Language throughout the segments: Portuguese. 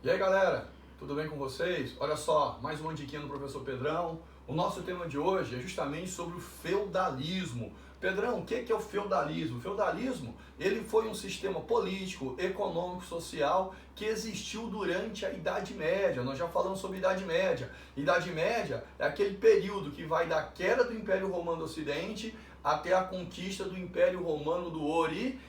E aí galera, tudo bem com vocês? Olha só, mais uma diquinha do professor Pedrão. O nosso tema de hoje é justamente sobre o feudalismo. Pedrão, o que é o feudalismo? O feudalismo, ele foi um sistema político, econômico, social que existiu durante a Idade Média. Nós já falamos sobre Idade Média. Idade Média é aquele período que vai da queda do Império Romano do Ocidente até a conquista do Império Romano do Oriente.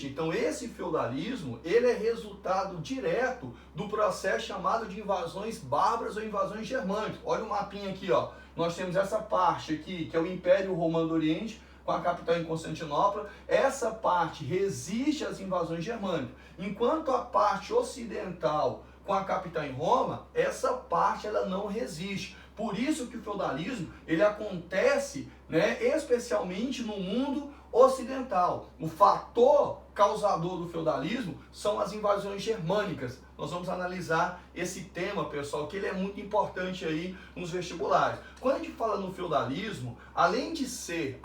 Então esse feudalismo, ele é resultado direto do processo chamado de invasões bárbaras ou invasões germânicas. Olha o mapinha aqui, ó. Nós temos essa parte aqui, que é o Império Romano do Oriente, com a capital em Constantinopla. Essa parte resiste às invasões germânicas, enquanto a parte ocidental, com a capital em Roma, essa parte ela não resiste. Por isso que o feudalismo ele acontece, especialmente no mundo ocidental. O fator causador do feudalismo são as invasões germânicas. Nós vamos analisar esse tema, pessoal, que ele é muito importante aí nos vestibulares. Quando a gente fala no feudalismo, além de ser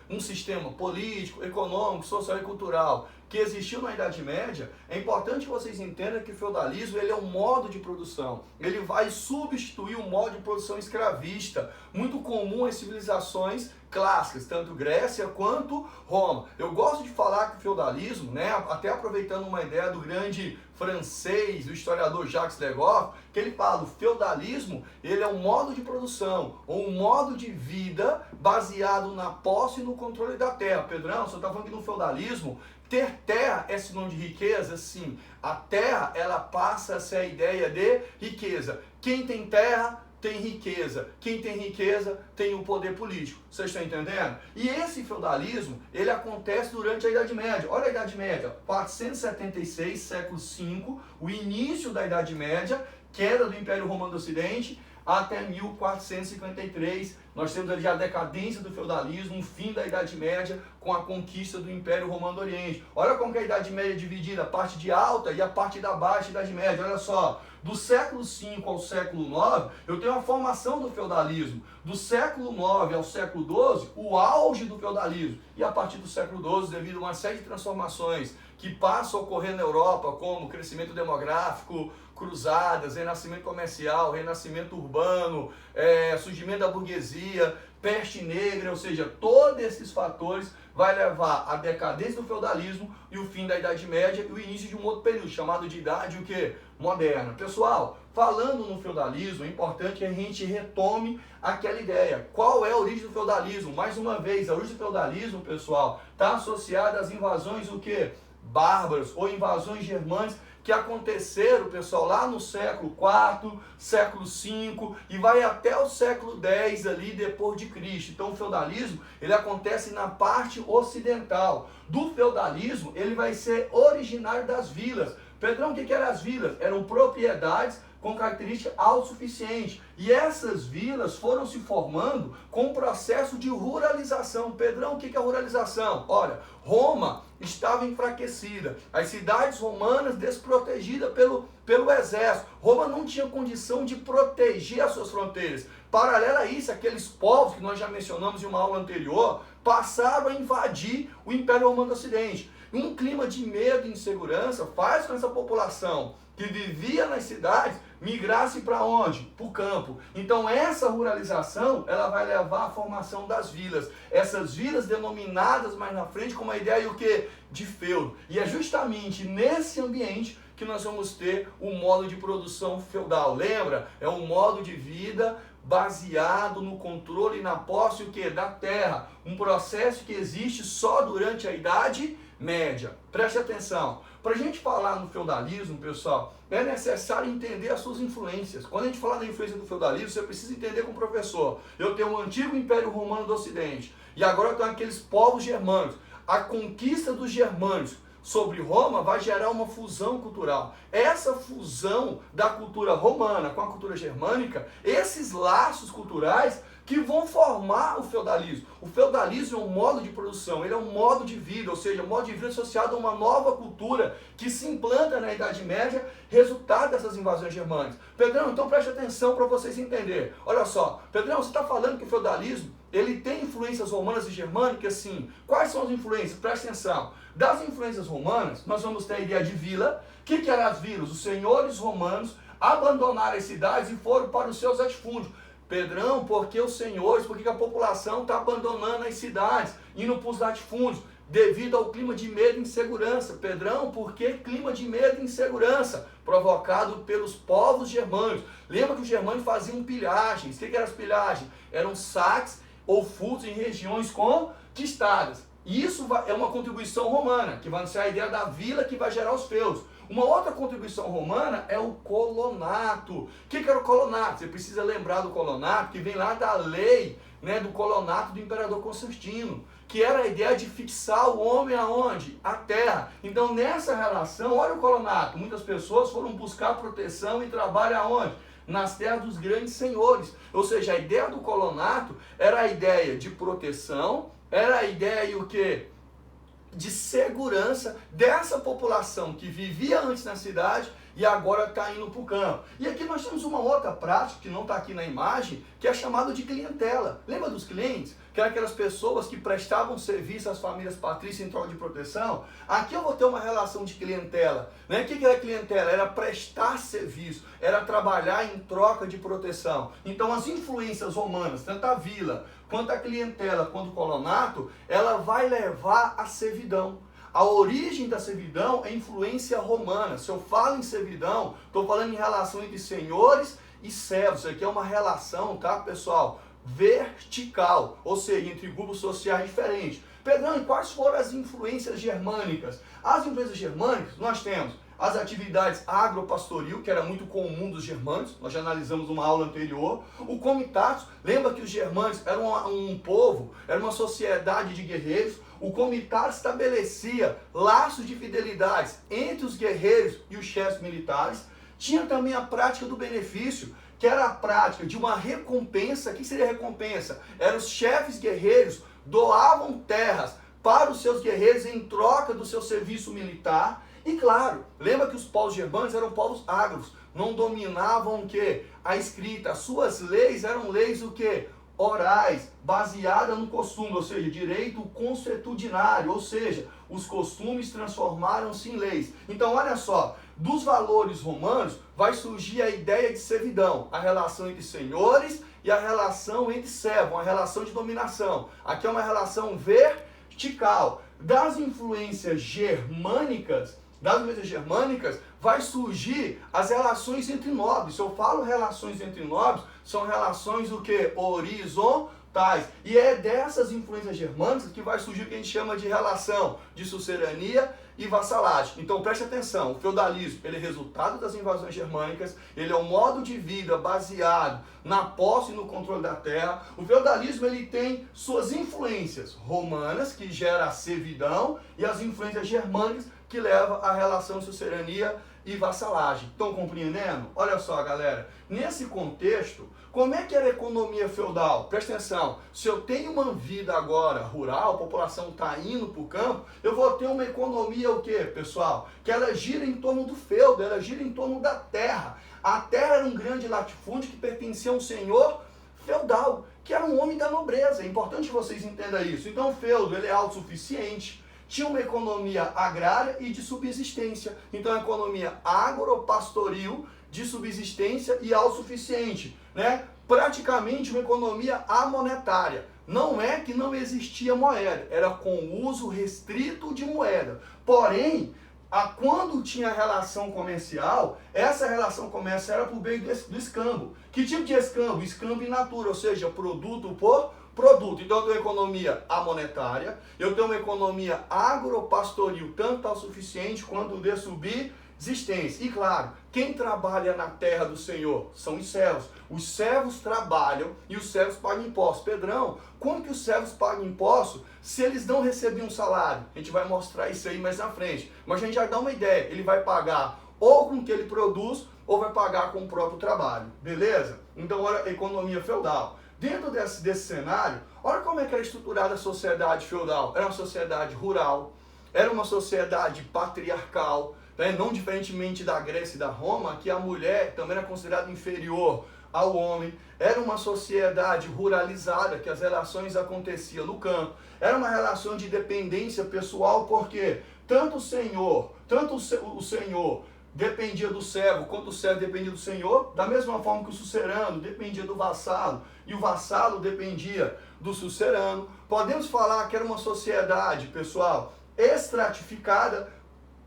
um sistema político, econômico, social e cultural que existiu na Idade Média, é importante que vocês entendam que o feudalismo ele é um modo de produção. Ele vai substituir o modo de produção escravista, muito comum em civilizações clássicas, tanto Grécia quanto Roma. Eu gosto de falar que o feudalismo, até aproveitando uma ideia do grande francês, o historiador Jacques Legoff, que ele fala, o feudalismo ele é um modo de produção, ou um modo de vida baseado na posse e no controle da terra. Pedrão, você está falando que no feudalismo ter terra é sinônimo de riqueza? Sim, a terra ela passa a ser a ideia de riqueza. Quem tem terra tem riqueza. Quem tem riqueza tem o poder político. Vocês estão entendendo? E esse feudalismo, ele acontece durante a Idade Média. Olha a Idade Média, 476, século V, o início da Idade Média, queda do Império Romano do Ocidente, até 1453, nós temos ali a decadência do feudalismo, o fim da Idade Média com a conquista do Império Romano do Oriente. Olha como que a Idade Média é dividida, a parte de alta e a parte da baixa Idade Média. Olha só, do século V ao século IX, eu tenho a formação do feudalismo. Do século IX ao século XII, o auge do feudalismo. E a partir do século XII, devido a uma série de transformações que passam a ocorrer na Europa, como crescimento demográfico, cruzadas, renascimento comercial, renascimento urbano, surgimento da burguesia, peste negra, ou seja, todos esses fatores vai levar à decadência do feudalismo e o fim da Idade Média e o início de um outro período, chamado de Idade Moderna. Pessoal, falando no feudalismo, é importante que a gente retome aquela ideia. Qual é a origem do feudalismo? Mais uma vez, a origem do feudalismo, pessoal, está associada às invasões bárbaras ou invasões germânicas que aconteceram, pessoal, lá no século IV, século V e vai até o século X ali depois de Cristo. Então o feudalismo, ele acontece na parte ocidental. Do feudalismo, ele vai ser originário das vilas. Pedrão, o que eram as vilas? Eram propriedades com característica autossuficiente. E essas vilas foram se formando com o processo de ruralização. Pedrão, o que é ruralização? Olha, Roma estava enfraquecida, as cidades romanas desprotegidas pelo exército. Roma não tinha condição de proteger as suas fronteiras. Paralelo a isso, aqueles povos que nós já mencionamos em uma aula anterior, passaram a invadir o Império Romano do Ocidente. Um clima de medo e insegurança faz com essa população que vivia nas cidades migrasse para onde? Para o campo. Então essa ruralização ela vai levar à formação das vilas. Essas vilas denominadas mais na frente com uma ideia de feudo. E é justamente nesse ambiente que nós vamos ter o modo de produção feudal. Lembra? É um modo de vida baseado no controle e na posse da terra. Um processo que existe só durante a Idade Média. Preste atenção. Para a gente falar no feudalismo, pessoal, é necessário entender as suas influências. Quando a gente fala da influência do feudalismo, você precisa entender com o professor. Eu tenho o antigo Império Romano do Ocidente e agora eu tenho aqueles povos germânicos. A conquista dos germânicos sobre Roma vai gerar uma fusão cultural. Essa fusão da cultura romana com a cultura germânica, esses laços culturais que vão formar o feudalismo. O feudalismo é um modo de produção, ele é um modo de vida, ou seja, um modo de vida associado a uma nova cultura que se implanta na Idade Média, resultado dessas invasões germânicas. Pedrão, então preste atenção para vocês entenderem. Olha só, Pedrão, você está falando que o feudalismo ele tem influências romanas e germânicas, sim. Quais são as influências? Presta atenção. Das influências romanas, nós vamos ter a ideia de vila. O que eram as vilas? Os senhores romanos abandonaram as cidades e foram para os seus latifúndios. Pedrão, por que os senhores, por que a população está abandonando as cidades, indo para os latifúndios? Devido ao clima de medo e insegurança. Pedrão, por que clima de medo e insegurança? Provocado pelos povos germânicos. Lembra que os germânicos faziam pilhagens. O que eram as pilhagens? Eram saques ou furtos em regiões conquistadas. Isso é uma contribuição romana, que vai ser a ideia da vila que vai gerar os feudos. Uma outra contribuição romana é o colonato. O que era o colonato? Você precisa lembrar do colonato, que vem lá da lei, né, do colonato do imperador Constantino, que era a ideia de fixar o homem aonde? A terra. Então, nessa relação, olha o colonato. Muitas pessoas foram buscar proteção e trabalho aonde? Nas terras dos grandes senhores. Ou seja, a ideia do colonato era a ideia de proteção, era a ideia e o quê? De segurança dessa população que vivia antes na cidade e agora está indo para o campo. E aqui nós temos uma outra prática, que não está aqui na imagem, que é chamada de clientela. Lembra dos clientes? Que eram aquelas pessoas que prestavam serviço às famílias patrícias em troca de proteção. Aqui eu vou ter uma relação de clientela. Né? O que era clientela? Era prestar serviço, era trabalhar em troca de proteção. Então as influências romanas, tanto a vila, quanto a clientela, quanto o colonato, ela vai levar à servidão. A origem da servidão é influência romana. Se eu falo em servidão, estou falando em relação entre senhores e servos. Isso aqui é uma relação, tá, pessoal? Vertical, ou seja, entre grupos sociais diferentes. Pedrão, e quais foram as influências germânicas? As influências germânicas, nós temos as atividades agropastoril, que era muito comum dos germânicos, nós já analisamos uma aula anterior. O comitatus, lembra que os germânicos eram um povo, era uma sociedade de guerreiros. O comitatus estabelecia laços de fidelidade entre os guerreiros e os chefes militares. Tinha também a prática do benefício, que era a prática de uma recompensa. O que seria recompensa? Eram os chefes guerreiros doavam terras para os seus guerreiros em troca do seu serviço militar. E claro, lembra que os povos germânicos eram povos agros, não dominavam o quê? A escrita. As suas leis eram leis o quê? Orais, baseadas no costume, ou seja, direito consuetudinário, ou seja, os costumes transformaram-se em leis. Então, olha só, dos valores romanos vai surgir a ideia de servidão, a relação entre senhores e a relação entre servos, uma relação de dominação. Aqui é uma relação vertical. Das influências germânicas, vai surgir as relações entre nobres. Se eu falo relações entre nobres, são relações o quê? Horizontais. E é dessas influências germânicas que vai surgir o que a gente chama de relação de sucerania e vassalagem. Então preste atenção, o feudalismo ele é resultado das invasões germânicas, ele é um modo de vida baseado na posse e no controle da terra. O feudalismo ele tem suas influências romanas, que gera a servidão, e as influências germânicas, que leva à relação de sucerania e vassalagem. Estão compreendendo? Olha só, galera, nesse contexto, como é que era a economia feudal? Presta atenção, se eu tenho uma vida agora rural, a população está indo para o campo, eu vou ter uma economia o quê, pessoal? Que ela gira em torno do feudo, ela gira em torno da terra. A terra era um grande latifúndio que pertencia a um senhor feudal, que era um homem da nobreza. É importante que vocês entendam isso. Então o feudo ele é autossuficiente, tinha uma economia agrária e de subsistência. Então, a economia agropastoril, de subsistência e autossuficiente, né? Praticamente uma economia amonetária. Não é que não existia moeda, era com uso restrito de moeda. Porém, quando tinha relação comercial, essa relação comercial era por meio do escambo. Que tipo de escambo? Escambo in natura, ou seja, produto por produto. Então eu tenho uma economia amonetária, eu tenho uma economia agropastoril, tanto autossuficiente quanto de subsistência. E claro, quem trabalha na terra do Senhor são os servos. Os servos trabalham e os servos pagam impostos. Pedrão, como que os servos pagam impostos se eles não recebiam um salário? A gente vai mostrar isso aí mais na frente. Mas a gente já dá uma ideia, ele vai pagar ou com o que ele produz, ou vai pagar com o próprio trabalho. Beleza? Então olha a economia feudal. Dentro desse cenário, olha como é que era estruturada a sociedade feudal. Era uma sociedade rural, era uma sociedade patriarcal, né? Não diferentemente da Grécia e da Roma, que a mulher também era considerada inferior ao homem, era uma sociedade ruralizada, que as relações aconteciam no campo, era uma relação de dependência pessoal, porque tanto o Senhor dependia do servo, quanto o servo dependia do Senhor, da mesma forma que o sucerano dependia do vassalo, e o vassalo dependia do sucerano. Podemos falar que era uma sociedade, pessoal, estratificada,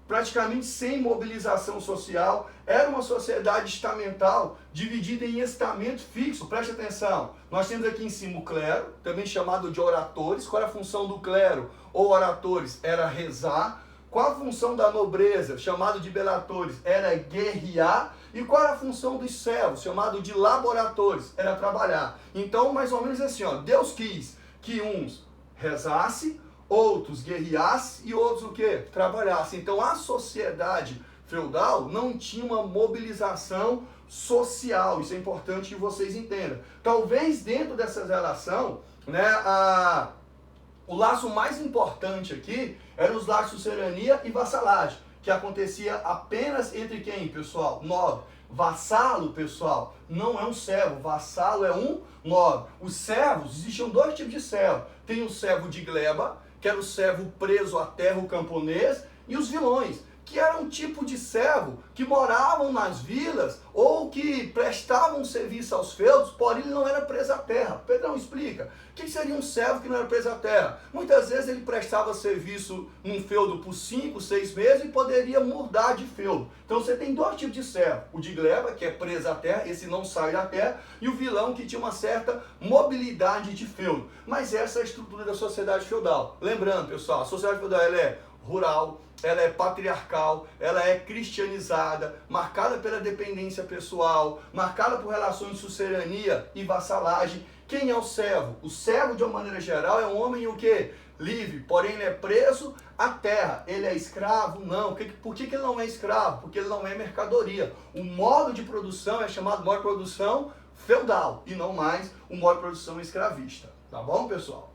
praticamente sem mobilização social, era uma sociedade estamental, dividida em estamento fixo. Preste atenção, nós temos aqui em cima o clero, também chamado de oratores. Qual era a função do clero ou oratores? Era rezar. Qual a função da nobreza, chamado de belatores? Era guerrear. E qual era a função dos servos, chamado de laboratores? Era trabalhar. Então, mais ou menos assim, ó, Deus quis que uns rezassem, outros guerreassem e outros o quê? Trabalhassem. Então, a sociedade feudal não tinha uma mobilização social. Isso é importante que vocês entendam. Talvez dentro dessa relação, né, o laço mais importante aqui eram os laços de sucerania e vassalagem, que acontecia apenas entre quem, pessoal? Nobre. Vassalo, pessoal, não é um servo, vassalo é um nobre. Os servos, existiam dois tipos de servo. Tem o servo de gleba, que era o servo preso à terra, o camponês, e os vilões, que era um tipo de servo que moravam nas vilas ou que prestavam serviço aos feudos, porém ele não era preso à terra. Pedrão, explica. O que seria um servo que não era preso à terra? Muitas vezes ele prestava serviço num feudo por 5, 6 meses e poderia mudar de feudo. Então você tem dois tipos de servo. O de gleba, que é preso à terra, esse não sai da terra, e o vilão, que tinha uma certa mobilidade de feudo. Mas essa é a estrutura da sociedade feudal. Lembrando, pessoal, a sociedade feudal ela é rural, ela é patriarcal, ela é cristianizada, marcada pela dependência pessoal, marcada por relações de sucerania e vassalagem. Quem é o servo? O servo, de uma maneira geral, é um homem o quê? Livre, porém ele é preso à terra. Ele é escravo? Não. Por que ele não é escravo? Porque ele não é mercadoria. O modo de produção é chamado modo de produção feudal e não mais o modo de produção escravista. Tá bom, pessoal?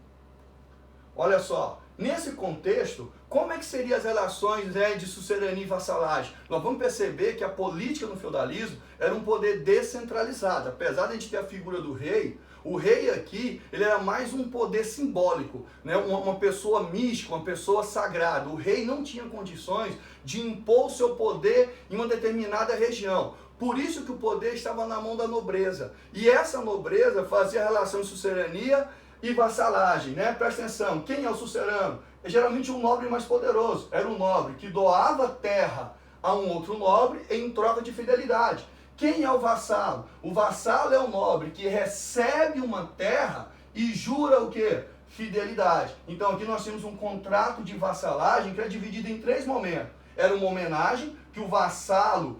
Olha só, nesse contexto, como é que seriam as relações, né, de sucerania e vassalagem? Nós vamos perceber que a política no feudalismo era um poder descentralizado. Apesar de a gente ter a figura do rei, o rei aqui, ele era mais um poder simbólico, né? Uma pessoa mística, uma pessoa sagrada. O rei não tinha condições de impor o seu poder em uma determinada região. Por isso que o poder estava na mão da nobreza. E essa nobreza fazia a relação de sucerania e vassalagem, né? Presta atenção, quem é o sucerano? É geralmente um nobre mais poderoso. Era um nobre que doava terra a um outro nobre em troca de fidelidade. Quem é o vassalo? O vassalo é o nobre que recebe uma terra e jura o quê? Fidelidade. Então aqui nós temos um contrato de vassalagem que é dividido em 3 momentos. Era uma homenagem que o vassalo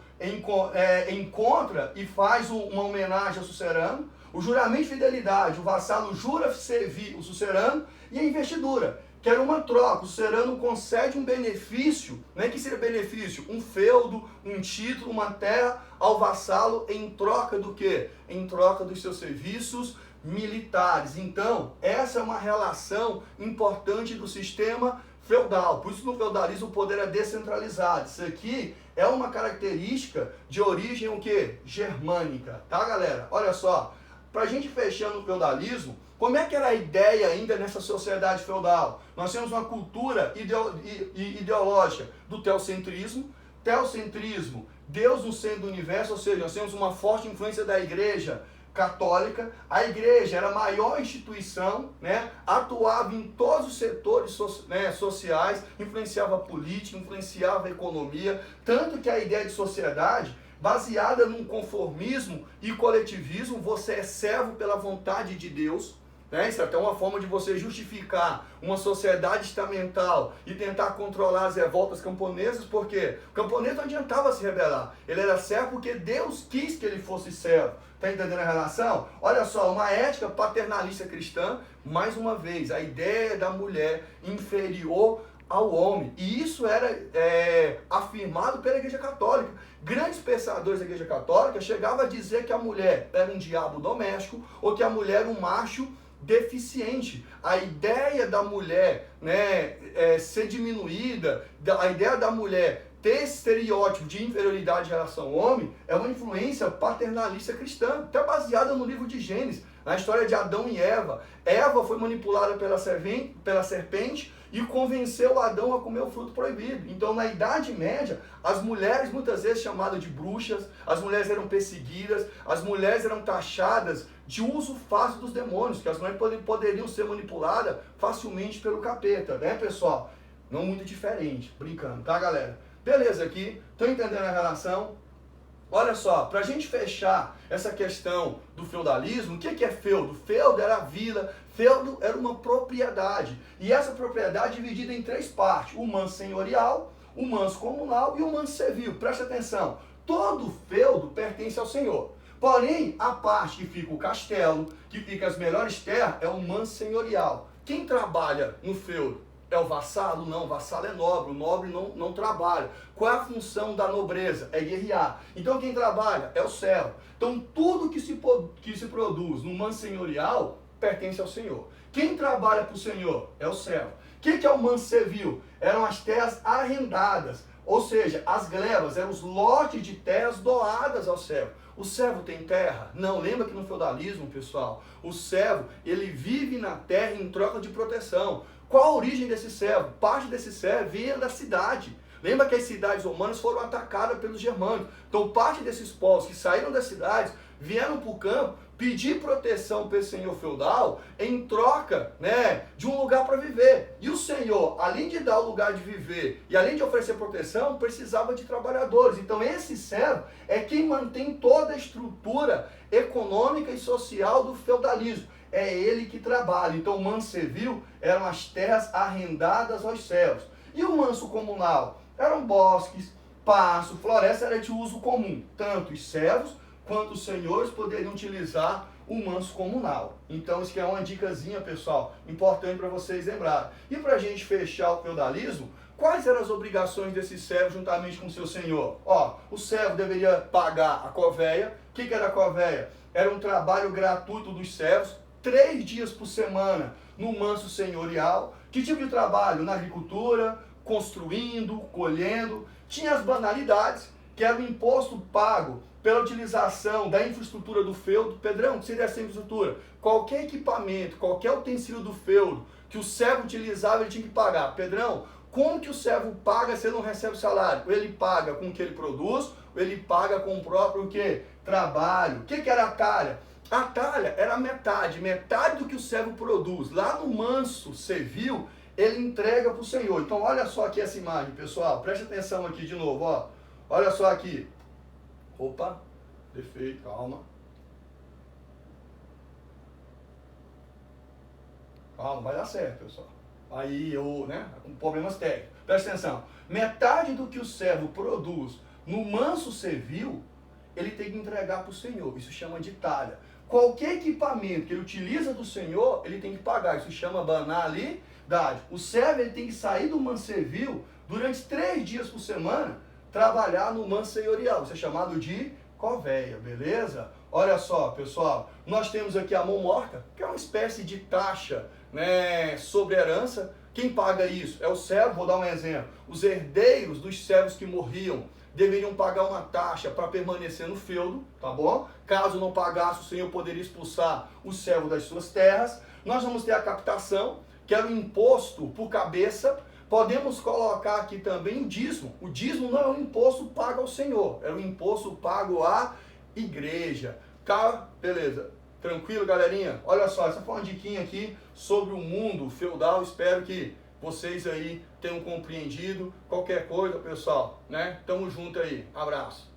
encontra e faz uma homenagem ao sucerano. O juramento de fidelidade, o vassalo jura servir o sucerano, e a investidura, que era uma troca. O sucerano concede um benefício, né? Que seria benefício? Um feudo, um título, uma terra ao vassalo em troca do quê? Em troca dos seus serviços militares. Então, essa é uma relação importante do sistema feudal. Por isso no feudalismo o poder é descentralizado. Isso aqui é uma característica de origem o quê? Germânica, tá, galera? Olha só. Para a gente fechar no feudalismo, como é que era a ideia ainda nessa sociedade feudal? Nós temos uma cultura ideológica do teocentrismo. Teocentrismo, Deus no centro do universo, ou seja, nós temos uma forte influência da igreja católica. A igreja era a maior instituição, né? Atuava em todos os setores sociais, influenciava a política, influenciava a economia, tanto que a ideia de sociedade baseada num conformismo e coletivismo, você é servo pela vontade de Deus, né? Isso é até uma forma de você justificar uma sociedade estamental e tentar controlar as revoltas camponesas, porque o camponês não adiantava se rebelar, ele era servo porque Deus quis que ele fosse servo. Está entendendo a relação? Olha só, uma ética paternalista cristã, mais uma vez, a ideia da mulher inferior ao homem. E isso era afirmado pela Igreja Católica. Grandes pensadores da Igreja Católica chegavam a dizer que a mulher era um diabo doméstico ou que a mulher era um macho deficiente. A ideia da mulher, né, ser diminuída, a ideia da mulher ter esse estereótipo de inferioridade em relação ao homem é uma influência paternalista cristã, até baseada no livro de Gênesis, na história de Adão e Eva. Eva foi manipulada pela serpente e convenceu Adão a comer o fruto proibido. Então, na Idade Média, as mulheres, muitas vezes chamadas de bruxas, as mulheres eram perseguidas, as mulheres eram taxadas de uso fácil dos demônios, que as mulheres poderiam ser manipuladas facilmente pelo capeta, né, pessoal? Não muito diferente, brincando, tá, galera? Beleza aqui, estão entendendo a relação? Olha só, para a gente fechar essa questão do feudalismo, o que é feudo? Feudo era a vila, feudo era uma propriedade. E essa propriedade é dividida em 3 partes: o manso senhorial, o manso comunal e o manso civil. Presta atenção, todo feudo pertence ao senhor. Porém, a parte que fica o castelo, que fica as melhores terras, é o manso senhorial. Quem trabalha no feudo? É o vassalo? Não, o vassalo é nobre, o nobre não trabalha. Qual é a função da nobreza? É guerrear. Então quem trabalha é o servo. Então tudo que se produz no manso senhorial pertence ao senhor. Quem trabalha para o senhor é o servo. O que é o manso civil? Eram as terras arrendadas, ou seja, as glebas, eram os lotes de terras doadas ao servo. O servo tem terra? Não, lembra que no feudalismo, pessoal, o servo, ele vive na terra em troca de proteção. Qual a origem desse servo? Parte desse servo vinha da cidade. Lembra que as cidades romanas foram atacadas pelos germânicos. Então parte desses povos que saíram das cidades, vieram para o campo, pedir proteção para esse senhor feudal em troca, né, de um lugar para viver. E o senhor, além de dar o lugar de viver e além de oferecer proteção, precisava de trabalhadores. Então esse servo é quem mantém toda a estrutura econômica e social do feudalismo. É ele que trabalha. Então o manso civil eram as terras arrendadas aos servos. E o manso comunal? Eram bosques, pasto, floresta, era de uso comum. Tanto os servos quanto os senhores poderiam utilizar o manso comunal. Então isso aqui é uma dicasinha, pessoal, importante para vocês lembrarem. E para a gente fechar o feudalismo, quais eram as obrigações desse servo juntamente com o seu senhor? Ó, o servo deveria pagar a covéia. O que era a covéia? Era um trabalho gratuito dos servos, 3 dias por semana no manso senhorial. Que tipo de trabalho? Na agricultura, construindo, colhendo. Tinha as banalidades, que era o imposto pago pela utilização da infraestrutura do feudo. Pedrão, o que seria essa infraestrutura? Qualquer equipamento, qualquer utensílio do feudo que o servo utilizava, ele tinha que pagar. Pedrão, como que o servo paga se ele não recebe salário? Ou ele paga com o que ele produz, ou ele paga com o próprio o quê? Trabalho. O que era a talha? A talha era metade do que o servo produz. Lá no manso civil, ele entrega para o senhor. Então olha só aqui essa imagem, pessoal. Preste atenção aqui de novo, ó. Olha só aqui. Opa, defeito, calma. Calma, vai dar certo, pessoal. Aí eu, né, com problemas técnicos. Presta atenção. Metade do que o servo produz no manso civil, ele tem que entregar para o senhor. Isso chama de talha. Qualquer equipamento que ele utiliza do senhor, ele tem que pagar. Isso chama banalidade. O servo, ele tem que sair do manso civil durante 3 dias por semana, trabalhar no manso senhorial. Isso é chamado de covéia, beleza? Olha só, pessoal, nós temos aqui a mão morta, que é uma espécie de taxa, né, sobre herança. Quem paga isso? É o servo. Vou dar um exemplo. Os herdeiros dos servos que morriam deveriam pagar uma taxa para permanecer no feudo, tá bom? Caso não pagasse, o senhor poderia expulsar o servo das suas terras. Nós vamos ter a captação, que era o imposto por cabeça. Podemos colocar aqui também o dízimo. O dízimo não é um imposto pago ao senhor, é um imposto pago à igreja. Tá? Beleza. Tranquilo, galerinha? Olha só, essa foi uma diquinha aqui sobre o mundo feudal. Espero que vocês aí tenham compreendido. Qualquer coisa, pessoal, né? Tamo junto aí. Abraço.